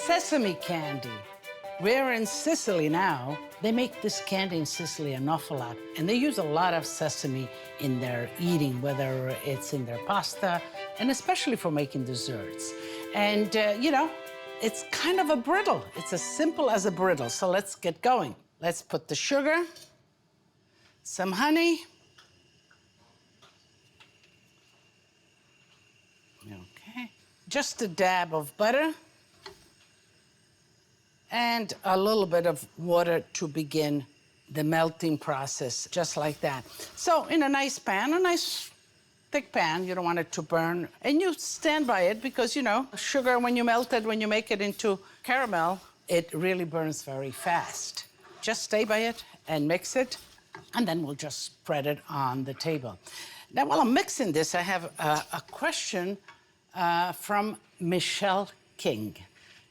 Sesame candy. We're in Sicily now. They make this candy in Sicily an awful lot, and they use a lot of sesame in their eating, whether it's in their pasta, and especially for making desserts. And, it's kind of a brittle. It's as simple as a brittle, so let's get going. Let's put the sugar, some honey. Okay, just a dab of butter. And a little bit of water to begin the melting process, just like that. So in a nice pan, a nice thick pan, you don't want it to burn. And you stand by it because, sugar, when you melt it, when you make it into caramel, it really burns very fast. Just stay by it and mix it, and then we'll just spread it on the table. Now, while I'm mixing this, I have a question from Michelle King.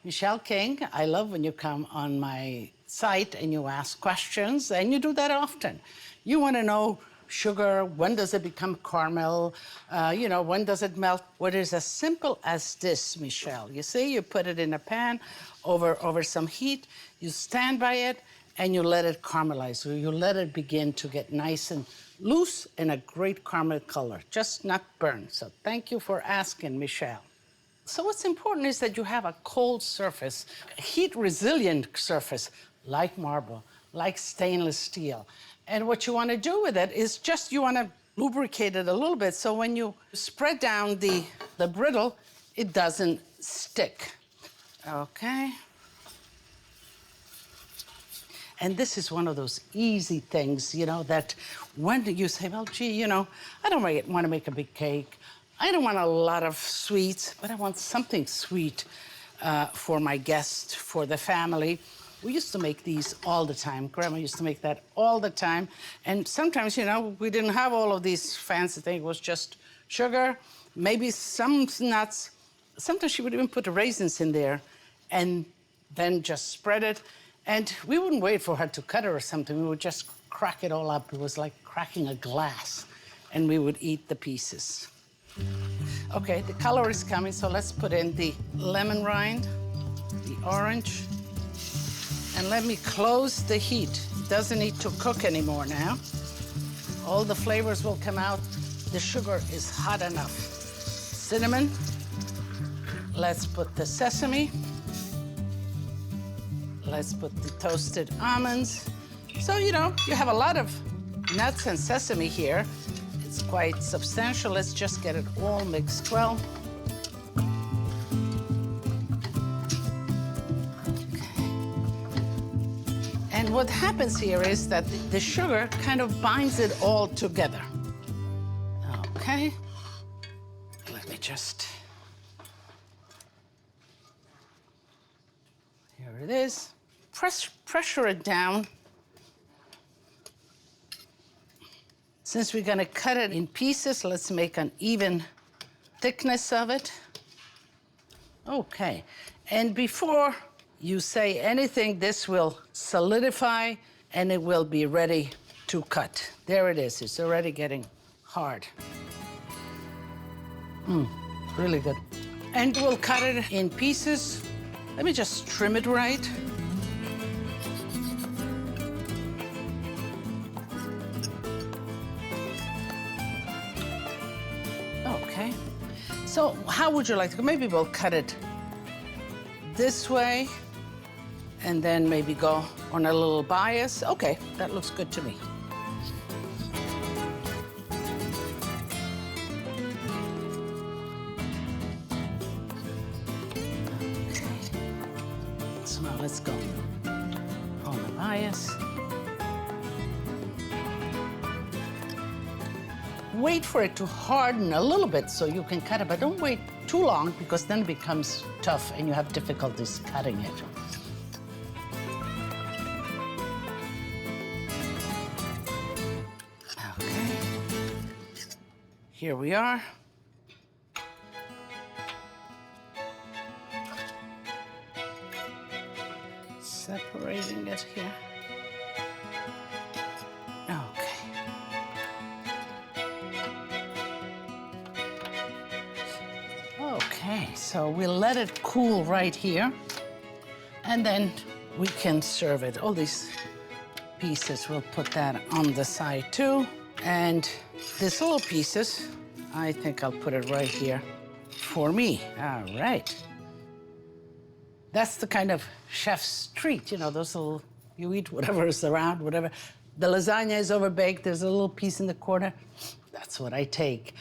Michelle King, I love when you come on my site and you ask questions, and you do that often. You want to know sugar, when does it become caramel, when does it melt? Well, it is as simple as this, Michelle. You see, you put it in a pan over some heat, you stand by it, and you let it caramelize. So you let it begin to get nice and loose and a great caramel color, just not burn. So thank you for asking, Michelle. So what's important is that you have a cold surface, a heat-resilient surface, like marble, like stainless steel. And what you want to do with it is you want to lubricate it a little bit, so when you spread down the brittle, it doesn't stick. Okay. And this is one of those easy things, that when you say, well, gee, I don't want to make a big cake. I don't want a lot of sweets, but I want something sweet for my guests, for the family. We used to make these all the time. Grandma used to make that all the time. And sometimes, we didn't have all of these fancy things. It was just sugar, maybe some nuts. Sometimes she would even put the raisins in there and then just spread it. And we wouldn't wait for her to cut it or something. We would just crack it all up. It was like cracking a glass. And we would eat the pieces. Okay, the color is coming, so let's put in the lemon rind, the orange, and let me close the heat. It doesn't need to cook anymore now. All the flavors will come out. The sugar is hot enough. Cinnamon. Let's put the sesame. Let's put the toasted almonds. So, you have a lot of nuts and sesame here. It's quite substantial. Let's just get it all mixed well. Okay. And what happens here is that the sugar kind of binds it all together. Okay. Let me just... Here it is. Pressure it down. Since we're gonna cut it in pieces, let's make an even thickness of it. Okay, and before you say anything, this will solidify and it will be ready to cut. There it is, it's already getting hard. Really good. And we'll cut it in pieces. Let me just trim it right. Okay. So how would you like to? Maybe we'll cut it this way and then maybe go on a little bias. Okay, that looks good to me. Okay. So now let's go on the bias. Wait for it to harden a little bit so you can cut it, but don't wait too long because then it becomes tough and you have difficulties cutting it. Okay. Here we are. Separating it here. Okay, so we'll let it cool right here. And then we can serve it. All these pieces, we'll put that on the side too. And these little pieces, I think I'll put it right here for me. All right. That's the kind of chef's treat, you know, those little, you eat whatever is around, whatever. The lasagna is overbaked, there's a little piece in the corner. That's what I take.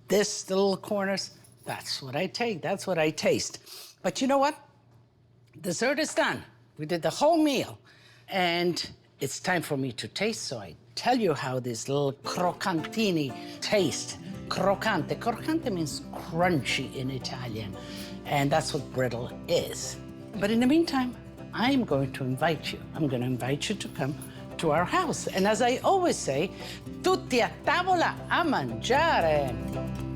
This, the little corners, that's what I take, that's what I taste. But you know what? Dessert is done. We did the whole meal. And it's time for me to taste, so I tell you how these little croccantini taste. Croccante. Croccante means crunchy in Italian, and that's what brittle is. But in the meantime, I'm going to invite you. I'm going to invite you to come to our house. And as I always say, tutti a tavola a mangiare.